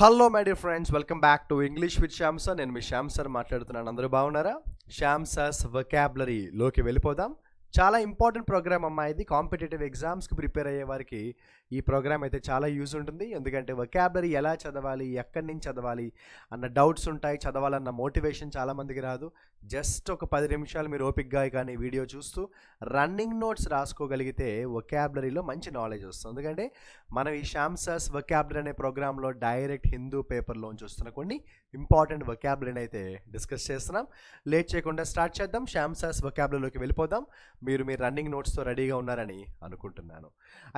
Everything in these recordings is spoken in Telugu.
Hello my dear friends, welcome back to English with Shyam sir. నేను మీ శ్యామ్ సార్ మాట్లాడుతున్నాను. అందరూ బాగున్నారా? శ్యామ్ సార్స్ వొకాబులరీలోకి వెళ్ళిపోదాం. చాలా ఇంపార్టెంట్ ప్రోగ్రామ్ అమ్మా ఇది. కాంపిటేటివ్ ఎగ్జామ్స్కి ప్రిపేర్ అయ్యే వారికి ఈ ప్రోగ్రామ్ అయితే చాలా యూజ్ ఉంటుంది. ఎందుకంటే వొకాబులరీ ఎలా చదవాలి, ఎక్కడి నుంచి చదవాలి అన్న డౌట్స్ ఉంటాయి. చదవాలన్న మోటివేషన్ చాలామందికి రాదు. జస్ట్ ఒక 10 నిమిషాలు మీరు ఓపిక్గా కానీ వీడియో చూస్తూ రన్నింగ్ నోట్స్ రాసుకోగలిగితే వొకాబులరీలో మంచి నాలెడ్జ్ వస్తుంది. ఎందుకంటే మనం ఈ శ్యామ్ సార్స్ వొకాబులరీ అనే ప్రోగ్రాంలో డైరెక్ట్ హిందూ పేపర్లోంచి వస్తున్న కొన్ని ఇంపార్టెంట్ వొకాబులరీని అయితే డిస్కస్ చేస్తున్నాం. లేట్ చేయకుండా స్టార్ట్ చేద్దాం. శ్యామ్ సార్స్ వొకాబులరీలోకి వెళ్ళిపోదాం. మీరు మీ రన్నింగ్ నోట్స్తో రెడీగా ఉన్నారని అనుకుంటున్నాను.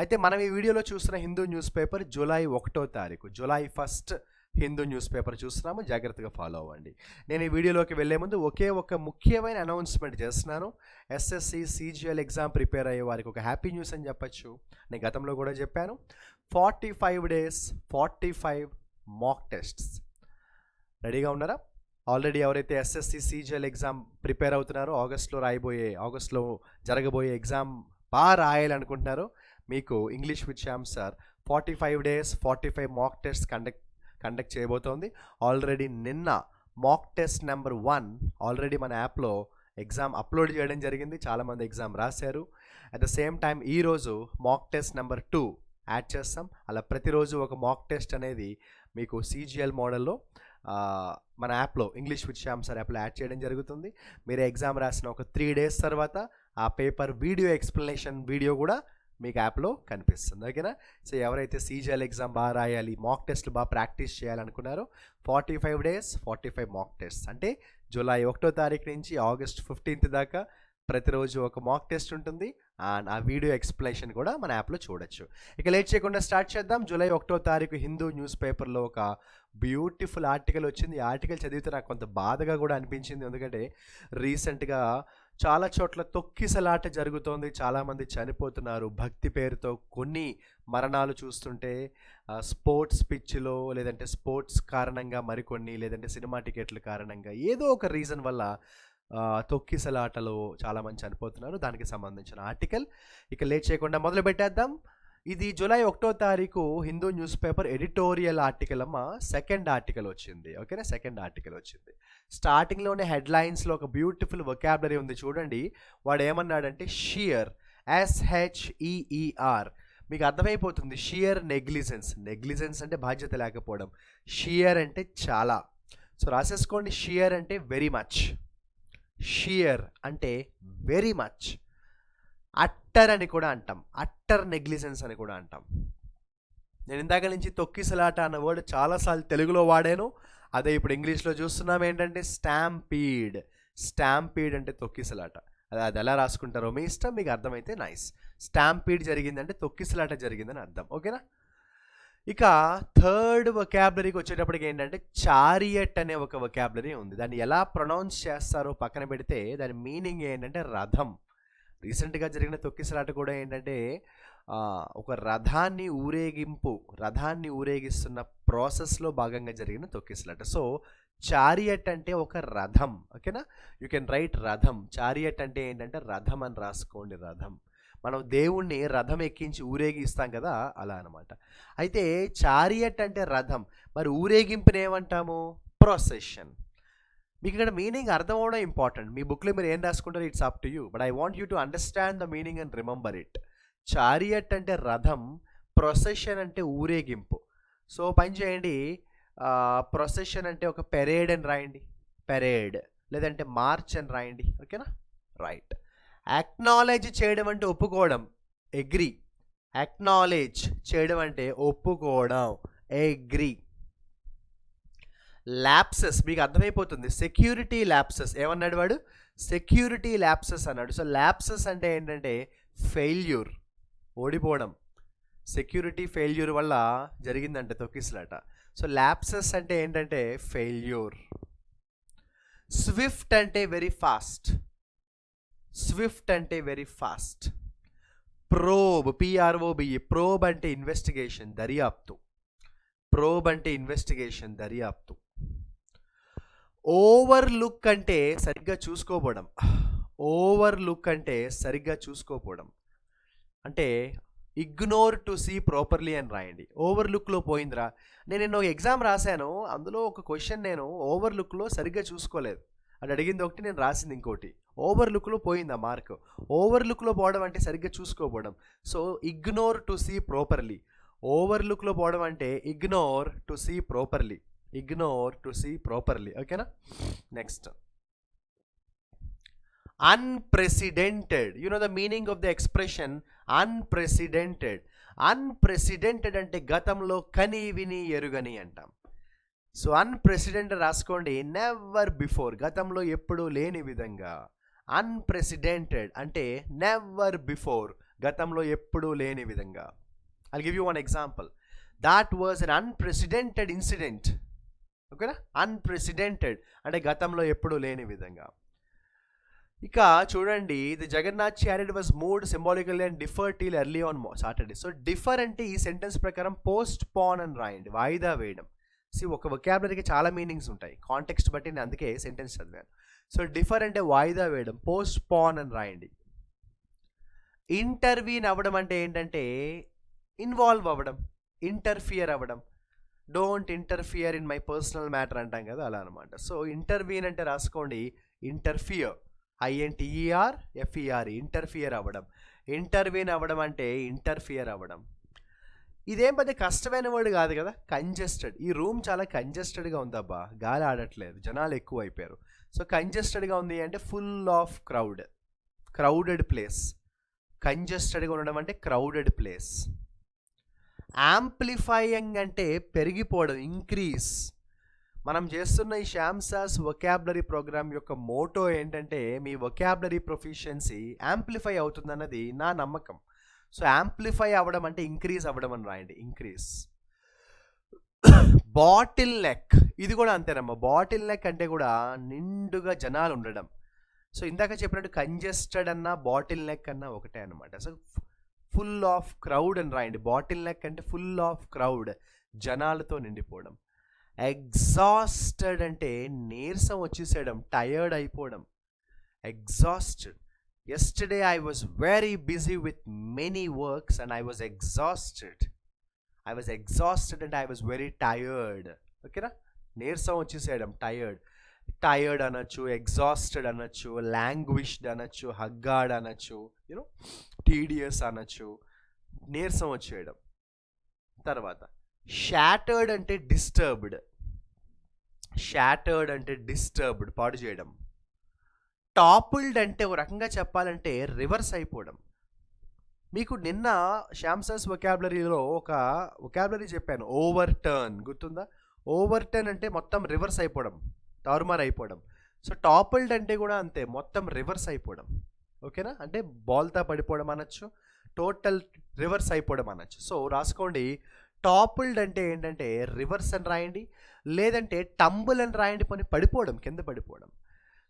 అయితే మనం ఈ వీడియోలో చూస్తున్న హిందూ న్యూస్ పేపర్ జూలై 1వ తారీఖు, జూలై 1 హిందూ న్యూస్ పేపర్ చూస్తున్నాము. జాగ్రత్తగా ఫాలో అవ్వండి. నేను ఈ వీడియోలోకి వెళ్లే ముందు ఒకే ఒక ముఖ్యమైన అనౌన్స్మెంట్ చేస్తున్నాను. ఎస్ఎస్సి సిజిఎల్ ఎగ్జామ్ ప్రిపేర్ అయ్యే వారికి ఒక హ్యాపీ న్యూస్ అని చెప్పచ్చు. నేను గతంలో కూడా చెప్పాను. 45 days 45 మాక్ టెస్ట్స్. రెడీగా ఉన్నారా? ఆల్రెడీ ఎవరైతే ఎస్ఎస్సి సిజిఎల్ ఎగ్జామ్ ప్రిపేర్ అవుతున్నారో, ఆగస్ట్లో జరగబోయే ఎగ్జామ్ బాగా రాయాలనుకుంటున్నారో, మీకు English with Shyam sir 45 days 45 mock test conduct చేయబోతోంది. ఆల్రెడీ నిన్న మాక్ టెస్ట్ నెంబర్ 1 ఆల్రెడీ మన యాప్లో ఎగ్జామ్ అప్లోడ్ చేయడం జరిగింది. చాలామంది ఎగ్జామ్ రాశారు. అట్ ద సేమ్ టైం ఈరోజు మాక్ టెస్ట్ నెంబర్ 2 యాడ్ చేస్తాం. అలా ప్రతిరోజు ఒక మాక్ టెస్ట్ అనేది మీకు సిజిఎల్ మోడల్లో మన యాప్లో ఇంగ్లీష్ విత్ శ్యామ్ సార్ యాప్లో యాడ్ చేయడం జరుగుతుంది. మీరు ఎగ్జామ్ రాసిన ఒక 3 days తర్వాత ఆ పేపర్ వీడియో ఎక్స్ప్లెనేషన్ వీడియో కూడా మీకు యాప్లో కనిపిస్తుంది. ఓకేనా? సో ఎవరైతే సిజిఎల్ ఎగ్జామ్ బాగా రాయాలి, మాక్ టెస్ట్లు బాగా ప్రాక్టీస్ చేయాలనుకున్నారో 45 days 45 మాక్ టెస్ట్ అంటే జూలై 1వ తారీఖు నుంచి ఆగస్ట్ 15th దాకా ప్రతిరోజు ఒక మాక్ టెస్ట్ ఉంటుంది. అండ్ ఆ వీడియో ఎక్స్ప్లెనేషన్ కూడా మన యాప్లో చూడొచ్చు. ఇక లేట్ చేయకుండా స్టార్ట్ చేద్దాం. జూలై 1వ తారీఖు హిందూ న్యూస్ పేపర్లో ఒక బ్యూటిఫుల్ ఆర్టికల్ వచ్చింది. ఈ ఆర్టికల్ చదివితే నాకు కొంత బాధగా కూడా అనిపించింది. ఎందుకంటే రీసెంట్గా చాలా చోట్ల తొక్కిసలాట జరుగుతోంది. చాలామంది చనిపోతున్నారు భక్తి పేరుతో. కొన్ని మరణాలు చూస్తుంటే స్పోర్ట్స్ పిచ్లో, లేదంటే స్పోర్ట్స్ కారణంగా మరికొన్ని, లేదంటే సినిమా టికెట్ల కారణంగా ఏదో ఒక రీజన్ వల్ల తొక్కిసలాటలో చాలామంది చనిపోతున్నారు. దానికి సంబంధించిన ఆర్టికల్. ఇక లేట్ చేయకుండా మొదలు పెట్టేద్దాం. ఇది జూలై 1వ తారీఖు Hindu news paper editorial article అమ్మ. సెకండ్ ఆర్టికల్ వచ్చింది. ఓకేనా? సెకండ్ ఆర్టికల్ వచ్చింది. స్టార్టింగ్లోనే హెడ్లైన్స్లో ఒక బ్యూటిఫుల్ వొకాబులరీ ఉంది చూడండి. వాడు ఏమన్నాడంటే షియర్, SHEER. మీకు అర్థమైపోతుంది. షియర్ నెగ్లిజెన్స్ అంటే బాధ్యత లేకపోవడం. షియర్ అంటే చాలా. సో రాసేసుకోండి. షియర్ అంటే వెరీ మచ్. షియర్ అంటే వెరీ మచ్. అట్టర్ అని కూడా అంటాం. అట్టర్ నెగ్లిజెన్స్ అని కూడా అంటాం. నేను ఇందాక నుంచి తొక్కిసలాట అన్న వర్డ్ చాలాసార్లు తెలుగులో వాడాను. అదే ఇప్పుడు ఇంగ్లీష్లో చూస్తున్నాం. ఏంటంటే స్టాంపీడ్ అంటే తొక్కిసలాట. అది ఎలా రాసుకుంటారో మీ ఇష్టం. మీకు అర్థమైతే నైస్. స్టాంపీడ్ జరిగిందంటే తొక్కిసలాట జరిగిందని అర్థం. ఓకేనా? ఇక థర్డ్ వొకాబులరీకి వచ్చేటప్పటికి ఏంటంటే చారియట్ అనే ఒక వొకాబులరీ ఉంది. దాన్ని ఎలా ప్రొనౌన్స్ చేస్తారో పక్కన పెడితే దాని మీనింగ్ ఏంటంటే రథం. రీసెంట్గా జరిగిన తొక్కిసలాట కూడా ఏంటంటే ఒక రథాన్ని ఊరేగిస్తున్న ప్రాసెస్లో భాగంగా జరిగిన తొక్కిసలాట. సో చారియట్ అంటే ఒక రథం. ఓకేనా? యూ కెన్ రైట్ రథం. చారియట్ అంటే ఏంటంటే రథం అని రాసుకోండి. రథం. మనం దేవుణ్ణి రథం ఎక్కించి ఊరేగిస్తాం కదా, అలా అనమాట. అయితే చారియట్ అంటే రథం. మరి ఊరేగింపుని ఏమంటాము? ప్రొసెషన్. మీకు ఇక్కడ మీనింగ్ అర్థం అవడం ఇంపార్టెంట్. మీ బుక్లో మీరు ఏం రాసుకుంటారు, it's up to you. But I want you to understand the meaning and remember it. Chariot అంటే రథం, ప్రొసెషన్ అంటే ఊరేగింపు. సో పని చేయండి. ప్రొసెషన్ అంటే ఒక పెరేడ్ అని రాయండి. పెరేడ్. లేదంటే మార్చ్ అని రాయండి. ఓకేనా? రైట్. అక్నాలెడ్జ్ చేయడం అంటే ఒప్పుకోవడం. అగ్రీ. అక్నాలెడ్జ్ చేయడం అంటే ఒప్పుకోవడం. అగ్రీ. ల్యాప్సెస్ మీకు అర్థమైపోతుంది. Security lapses. ఏమన్నాడు వాడు? సెక్యూరిటీ ల్యాప్సెస్ అన్నాడు. సో ల్యాప్సెస్ అంటే ఏంటంటే ఫెయిల్యూర్, ఓడిపోవడం. సెక్యూరిటీ ఫెయిల్యూర్ వల్ల జరిగిందంటే తొక్కిసలాట. సో ల్యాప్సెస్ అంటే ఏంటంటే ఫెయిల్యూర్. స్విఫ్ట్ అంటే వెరీ ఫాస్ట్. స్విఫ్ట్ అంటే very fast. Probe, PROBE. Probe అంటే ఇన్వెస్టిగేషన్, దర్యాప్తు. ప్రోబ్ అంటే ఇన్వెస్టిగేషన్, దర్యాప్తు. ఓవర్లుక్ అంటే సరిగ్గా చూసుకోపోవడం. ఓవర్లుక్ అంటే సరిగ్గా చూసుకోపోవడం. అంటే ఇగ్నోర్ టు సీ ప్రాపర్లీ అని రాయండి. ఓవర్లుక్లో పోయిందిరా. నేను ఒక ఎగ్జామ్ రాశాను, అందులో ఒక క్వశ్చన్ నేను ఓవర్లుక్లో సరిగ్గా చూసుకోలేదు. అది అడిగింది ఒకటి, నేను రాసింది ఇంకోటి. ఓవర్లుక్లో పోయింది ఆ మార్క్. ఓవర్లుక్లో పోవడం అంటే సరిగ్గా చూసుకోపోవడం. So ignore to see properly. ఓవర్లుక్లో పోవడం అంటే ignore to see properly. Ignore to see properly. ఓకేనా? Next, unprecedented. You know the meaning of the expression unprecedented. Unprecedented అంటే గతంలో కని విని ఎరుగని అంటాం. సో అన్ప్రెసిడెంటెడ్ రాసుకోండి, నెవర్ బిఫోర్, గతంలో ఎప్పుడూ లేని విధంగా. అన్ప్రెసిడెంటెడ్ అంటే నెవర్ బిఫోర్, గతంలో ఎప్పుడూ లేని విధంగా. I'll give you one example. That was an unprecedented incident. ఓకేనా? అన్ప్రెసిడెంటెడ్ అంటే గతంలో ఎప్పుడూ లేని విధంగా. ఇక చూడండి, the Jagannath chariot was moved symbolically and defer till early on Saturday. So defer అంటే ఈ సెంటెన్స్ ప్రకారం పోస్ట్ పోన్ అని రాయండి, వాయిదా వేయడం. ఒక వొకాబులరీకి చాలా మీనింగ్స్ ఉంటాయి, కాంటెక్స్ట్ బట్టి నేను అందుకే సెంటెన్స్ చదివాను. సో డిఫర్ అంటే వాయిదా వేయడం, పోస్ట్ పోన్ అని రాయండి. ఇంటర్వీన్ అవ్వడం అంటే ఏంటంటే ఇన్వాల్వ్ అవ్వడం, ఇంటర్ఫియర్ అవ్వడం. Don't interfere in my personal matter అంటాం కదా, అలా అనమాట. సో ఇంటర్వీన్ అంటే రాసుకోండి ఇంటర్ఫియర్, INTERFER, ఇంటర్ఫియర్ అవ్వడం. ఇంటర్వీన్ అవ్వడం అంటే ఇంటర్ఫియర్ అవ్వడం. ఇదేం పెద్ద కష్టమైన వర్డ్ కాదు కదా. కంజెస్టెడ్, ఈ రూమ్ చాలా కంజెస్టెడ్గా ఉందబ్బా, గాలి ఆడట్లేదు, జనాలు ఎక్కువ అయిపోయారు. సో కంజెస్టెడ్గా ఉంది అంటే full of crowd, crowded place. కంజెస్టెడ్గా ఉండడం అంటే క్రౌడెడ్ ప్లేస్. యాంప్లిఫైయింగ్ అంటే పెరిగిపోవడం, ఇంక్రీజ్. మనం చేస్తున్న ఈ శ్యామ్సాస్ వొకాబులరీ ప్రోగ్రామ్ యొక్క మోటో ఏంటంటే మీ వొకాబులరీ ప్రొఫిషియన్సీ యాంప్లిఫై అవుతుందన్నది నా నమ్మకం. సో యాంప్లిఫై అవ్వడం అంటే ఇంక్రీజ్ అవ్వడం అని రాయండి, ఇంక్రీజ్. బాటిల్ నెక్, ఇది కూడా అంతేనమ్మా. బాటిల్ నెక్ అంటే కూడా నిండుగా జనాలు ఉండడం. సో ఇందాక చెప్పినట్టు కంజెస్టెడ్ అన్నా బాటిల్ నెక్ అన్నా ఒకటే అనమాట. సో ఫుల్ ఆఫ్ క్రౌడ్ అని రాయండి. బాటిల్ నెక్ అంటే ఫుల్ ఆఫ్ క్రౌడ్, జనాలతో నిండిపోవడం. ఎగ్జాస్టెడ్ అంటే నీరసం వచ్చేసేయడం, టయర్డ్ అయిపోవడం. Exhausted. Yesterday I was very busy with many works and I was exhausted. I was exhausted and I was very tired. ఓకేనా? నీరసం వచ్చేసేయడం, టయర్డ్. టయర్డ్ అనొచ్చు, ఎగ్జాస్టెడ్ అనొచ్చు, లాంగ్విష్డ్ అనొచ్చు, హగ్గాడ్ అనొచ్చు, యూనో టీడియస్ అనొచ్చు, నీరసం వచ్చేయడం. తర్వాత షాటర్డ్ అంటే డిస్టర్బ్డ్. షాటర్డ్ అంటే డిస్టర్బ్డ్, పాడు చేయడం. టాపుల్డ్ అంటే ఒక రకంగా చెప్పాలంటే రివర్స్ అయిపోవడం. మీకు నిన్న శ్యామ్సాస్ వొకాబులరీలో ఒక వొకాబులరీ చెప్పాను, ఓవర్ టర్న్, గుర్తుందా? ఓవర్ టర్న్ అంటే మొత్తం రివర్స్ అయిపోవడం, తారుమారు అయిపోవడం. సో టాపుల్డ్ అంటే కూడా అంతే, మొత్తం రివర్స్ అయిపోవడం. ఓకేనా? అంటే బాల్తా పడిపోవడం అనొచ్చు, టోటల్ రివర్స్ అయిపోవడం అనొచ్చు. సో రాసుకోండి, టాపుల్డ్ అంటే ఏంటంటే రివర్స్ అని రాయండి, లేదంటే టంబుల్ అని రాయండి, పడిపోవడం, కింద పడిపోవడం.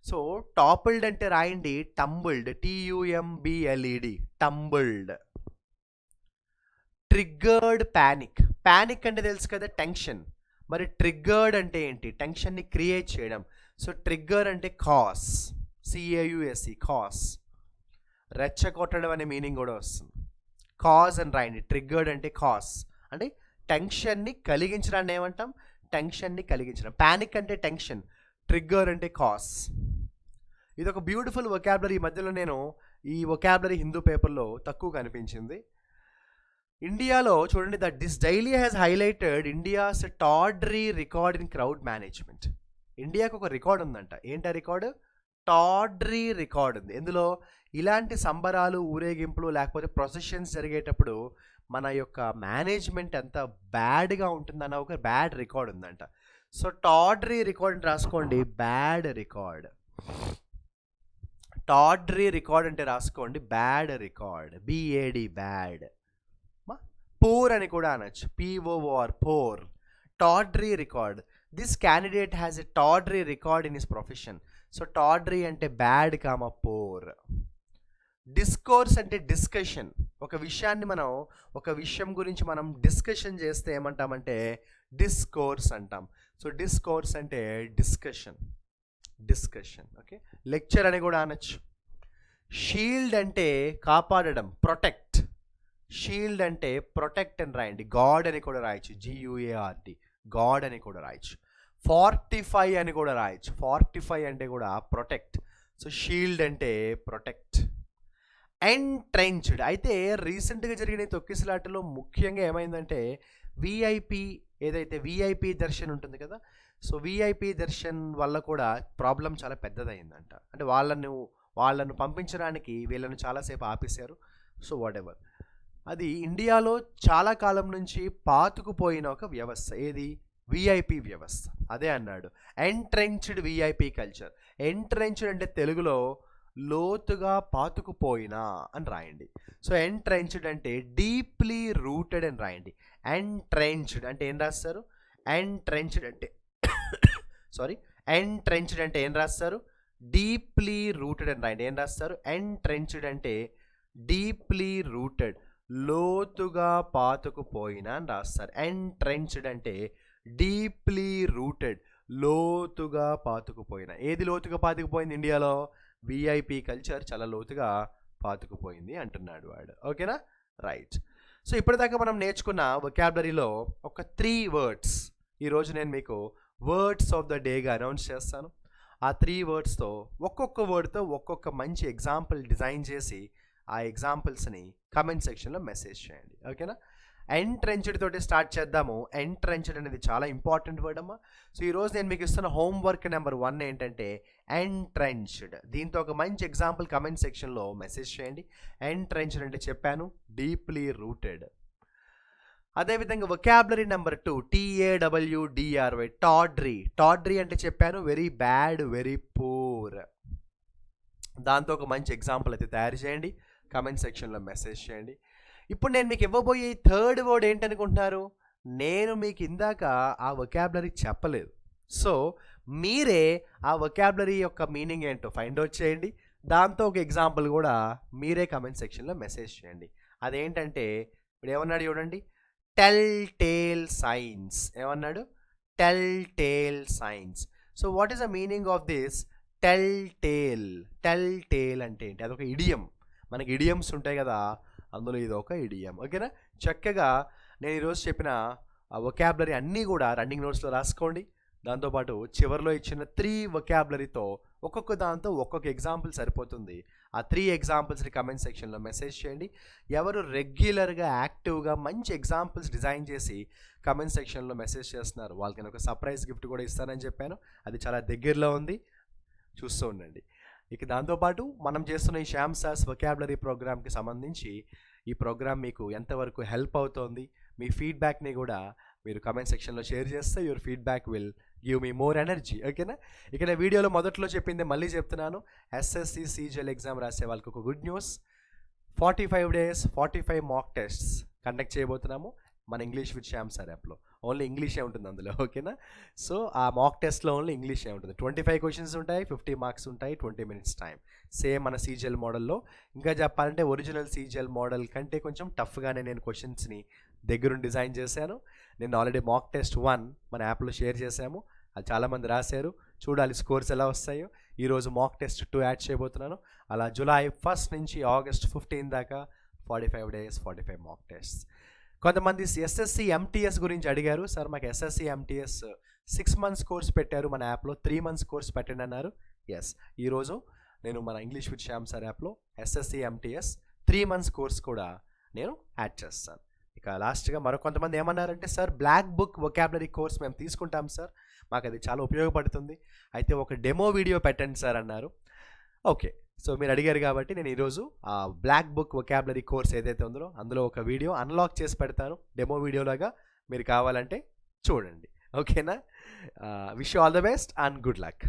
సో టాపుల్డ్ అంటే రాయండి tumbled, TUMBLED, tumbled. Triggered panic. Panic అంటే తెలుసు కదా, టెన్షన్. మరి ట్రిగ్గర్డ్ అంటే ఏంటి? టెన్షన్ని క్రియేట్ చేయడం. సో ట్రిగ్గర్ అంటే కాస్, CAUSE, కాస్. రెచ్చగొట్టడం అనే మీనింగ్ కూడా వస్తుంది. కాజ్ అని రాయండి. ట్రిగ్గర్డ్ అంటే కాస్, అంటే టెన్షన్ని కలిగించడాన్ని ఏమంటాం? టెన్షన్ని కలిగించడం. ప్యానిక్ అంటే టెన్షన్, ట్రిగ్గర్ అంటే కాస్. ఇది ఒక బ్యూటిఫుల్ వొకాబులరీ. ఈ మధ్యలో నేను ఈ వొకాబులరీ హిందూ పేపర్లో తక్కువ కనిపించింది. ఇండియాలో చూడండి, this daily has highlighted India's tawdry record in crowd management. ఇండియాకు ఒక రికార్డ్ ఉందంట. ఏంటి రికార్డు? టాడ్రీ రికార్డ్ ఉంది. ఎందులో? ఇలాంటి సంబరాలు, ఊరేగింపులు, లేకపోతే ప్రొసెషన్స్ జరిగేటప్పుడు మన యొక్క మేనేజ్మెంట్ ఎంత బ్యాడ్గా ఉంటుందన్న ఒక బ్యాడ్ రికార్డ్ ఉందంట. సో టాడ్రీ రికార్డ్ రాసుకోండి, బ్యాడ్ రికార్డ్. టాడ్రీ రికార్డ్ అంటే రాసుకోండి bad record, BAD, bad. Poor అని కూడా అనొచ్చు, POR, poor. Tawdry record. This candidate has a tawdry record in his profession. So tawdry అంటే బ్యాడ్ కామ పోర్. డిస్కోర్స్ అంటే డిస్కషన్. ఒక విషయం గురించి మనం డిస్కషన్ చేస్తే ఏమంటామంటే డిస్కోర్స్ అంటాం. సో డిస్కోర్స్ అంటే డిస్కషన్. ఓకే. లెక్చర్ అని కూడా అనొచ్చు. షీల్డ్ అంటే కాపాడడం, ప్రొటెక్ట్. షీల్డ్ అంటే ప్రొటెక్ట్ అని రాయండి, గాడ్ అని కూడా రాయొచ్చు, GUARD, గాడ్ అని కూడా రాయొచ్చు. ఫార్టిఫై అని కూడా రాయొచ్చు, ఫార్టిఫై అంటే కూడా ప్రొటెక్ట్. సో షీల్డ్ అంటే ప్రొటెక్ట్. ఎంట్రెంచ్డ్ అయితే రీసెంట్గా జరిగిన తొక్కిసలాటలో ముఖ్యంగా ఏమైందంటే విఐపి, ఏదైతే విఐపి దర్శన్ ఉంటుంది కదా, సో విఐపి దర్శన్ వల్ల కూడా ప్రాబ్లం చాలా పెద్దదైందంట. అంటే వాళ్ళను పంపించడానికి వీళ్ళను చాలాసేపు ఆపేశారు. సో వాట్ ఎవర్, అది ఇండియాలో చాలా కాలం నుంచి పాతుకుపోయిన ఒక వ్యవస్థ, ఏది విఐపి వ్యవస్థ. అదే అన్నాడు ఎంట్రెంచ్డ్ విఐపి కల్చర్. ఎంట్రెంచ్డ్ అంటే తెలుగులో లోతుగా పాతుకుపోయిన అని రాయండి. సో ఎంట్రెంచ్డ్ అంటే డీప్లీ రూటెడ్ అని రాయండి. ఎంట్రెంచ్డ్ అంటే ఏం రాస్తారు? ఎంట్రెంచ్డ్ అంటే ఎంట్రెంచ్డ్ అంటే ఏం రాస్తారు? డీప్లీ రూటెడ్ అని రాయండి. ఏం రాస్తారు? ఎంట్రెంచ్డ్ అంటే డీప్లీ రూటెడ్, లోతుగా పాతుకుపోయిన అని రాస్తారు. ఎంట్రెంచ్డ్ అంటే డీప్లీ రూటెడ్, లోతుగా పాతుకుపోయిన. ఏది లోతుగా పాతుకుపోయింది ఇండియాలో? విఐపి కల్చర్ చాలా లోతుగా పాతుకుపోయింది అంటున్నాడు వాడు. ఓకేనా? రైట్. సో ఇప్పటిదాకా మనం నేర్చుకున్న వొకాబులరీలో ఒక 3 వర్డ్స్ ఈరోజు నేను మీకు వర్డ్స్ ఆఫ్ ద డేగా అనౌన్స్ చేస్తాను. ఆ 3 వర్డ్స్తో ఒక్కొక్క వర్డ్తో ఒక్కొక్క మంచి ఎగ్జాంపుల్ డిజైన్ చేసి ఆ ఎగ్జాంపుల్స్ని కమెంట్ సెక్షన్లో మెసేజ్ చేయండి. ఓకేనా? ఎంట్రెంచ్డ్ తోటి స్టార్ట్ చేద్దాము. ఎంట్రెంచ్డ్ అనేది చాలా ఇంపార్టెంట్ వర్డ్ అమ్మా. సో ఈరోజు నేను మీకు ఇస్తున్న హోంవర్క్ నెంబర్ 1 ఏంటంటే ఎంట్రెంచ్డ్. దీంతో ఒక మంచి ఎగ్జాంపుల్ కమెంట్ సెక్షన్లో మెసేజ్ చేయండి. ఎంట్రెంచ్డ్ అంటే చెప్పాను, డీప్లీ రూటెడ్. అదేవిధంగా వొకాబులరీ నెంబర్ 2 TAWDRY, టాడ్రీ. టాడ్రీ అంటే చెప్పాను, వెరీ బ్యాడ్, వెరీ పూర్. దాంతో ఒక మంచి ఎగ్జాంపుల్ అయితే తయారు చేయండి, కమెంట్ సెక్షన్లో మెసేజ్ చేయండి. ఇప్పుడు నేను మీకు ఇవ్వబోయే 3rd వర్డ్ ఏంటనుకుంటున్నారు? నేను మీకు ఇందాక ఆ వొకాబులరీ చెప్పలేదు. సో మీరే ఆ వొకాబులరీ యొక్క మీనింగ్ ఏంటో ఫైండ్ అవుట్ చేయండి. దాంతో ఒక ఎగ్జాంపుల్ కూడా మీరే కమెంట్ సెక్షన్లో మెసేజ్ చేయండి. అదేంటంటే ఇప్పుడు ఏమన్నాడు చూడండి, టెల్ టేల్ సైన్స్. ఏమన్నాడు? Telltale signs. So what is the meaning of this telltale? Telltale అంటే ఏంటి? అదొక ఇడియం. మనకి ఇడియమ్స్ ఉంటాయి కదా, అందులో ఇది ఒక ఇడియం. ఓకేనా? చక్కగా నేను ఈరోజు చెప్పిన వొకాబులరీ అన్నీ కూడా రన్నింగ్ నోట్స్లో రాసుకోండి. దాంతోపాటు చివరిలో ఇచ్చిన 3 వొకాబులరీతో ఒక్కొక్క దాంతో ఒక్కొక్క ఎగ్జాంపుల్ సరిపోతుంది. ఆ 3 ఎగ్జాంపుల్స్ని కమెంట్ సెక్షన్లో మెసేజ్ చేయండి. ఎవరు రెగ్యులర్గా యాక్టివ్గా మంచి ఎగ్జాంపుల్స్ డిజైన్ చేసి కమెంట్ సెక్షన్లో మెసేజ్ చేస్తున్నారు వాళ్ళకి నేను ఒక సర్ప్రైజ్ గిఫ్ట్ కూడా ఇస్తానని చెప్పాను. అది చాలా దగ్గరలో ఉంది, చూస్తూ ఉండండి. ఇక దాంతోపాటు మనం చేస్తున్న ఈ శ్యామ్ సార్స్ వొకాబులరీ ప్రోగ్రామ్కి సంబంధించి ఈ ప్రోగ్రామ్ మీకు ఎంతవరకు హెల్ప్ అవుతోంది, మీ ఫీడ్బ్యాక్ని కూడా మీరు కమెంట్ సెక్షన్లో షేర్ చేస్తే your feedback will give me more energy. ఓకేనా? ఇక నేను వీడియోలో మొదట్లో చెప్పింది మళ్ళీ చెప్తున్నాను. SSC CGL ఎగ్జామ్ రాసే వాళ్ళకి ఒక good news. 45 days 45 mock tests conduct చేయబోతున్నాము మన ఇంగ్లీష్ విత్ శ్యామ్ సార్ యాప్లో. ఓన్లీ ఇంగ్లీషే ఉంటుంది అందులో. ఓకేనా? సో ఆ మాక్ టెస్ట్లో ఓన్లీ ఇంగ్లీషే ఉంటుంది. 25 క్వశ్చన్స్ ఉంటాయి, 50 మార్క్స్ ఉంటాయి, 20 minutes టైం. సేమ్ మన CGL మోడల్లో. ఇంకా చెప్పాలంటే ఒరిజినల్ CGL మోడల్ కంటే కొంచెం టఫ్గానే నేను క్వశ్చన్స్ని దగ్గరుండి డిజైన్ చేశాను. నేను ఆల్రెడీ మాక్ టెస్ట్ 1 మన యాప్లో షేర్ చేశాము. అది చాలామంది రాశారు. చూడాలి స్కోర్స్ ఎలా వస్తాయో. ఈరోజు మాక్ టెస్ట్ 2 యాడ్ చేయబోతున్నాను. అలా July 1st నుంచి August 15 దాకా 45 days 45 మాక్ టెస్ట్. కొంతమంది SSC MTS గురించి అడిగారు. సార్ మాకు SSC MTS 6 months కోర్స్ పెట్టారు మన యాప్లో, 3 months కోర్స్ పెట్టండి అన్నారు. ఎస్, ఈరోజు నేను మన ఇంగ్లీష్ విత్ శ్యామ్ సార్ యాప్లో SSC MTS 3 months కోర్స్ కూడా నేను యాడ్ చేస్తాను. ఇక లాస్ట్గా మరో కొంతమంది ఏమన్నారంటే sir black book vocabulary course మేము తీసుకుంటాం సార్, మాకు అది చాలా ఉపయోగపడుతుంది, అయితే ఒక డెమో వీడియో పెట్టండి సార్ అన్నారు. ఓకే, సో మీరు అడిగారు కాబట్టి నేను ఈరోజు ఆ బ్లాక్ బుక్ వొకాబులరీ కోర్స్ ఏదైతే ఉందో అందులో ఒక వీడియో అన్లాక్ చేసి పెడతాను, డెమో వీడియోలాగా. మీరు కావాలంటే చూడండి. ఓకేనా? Wish you all the best and good luck.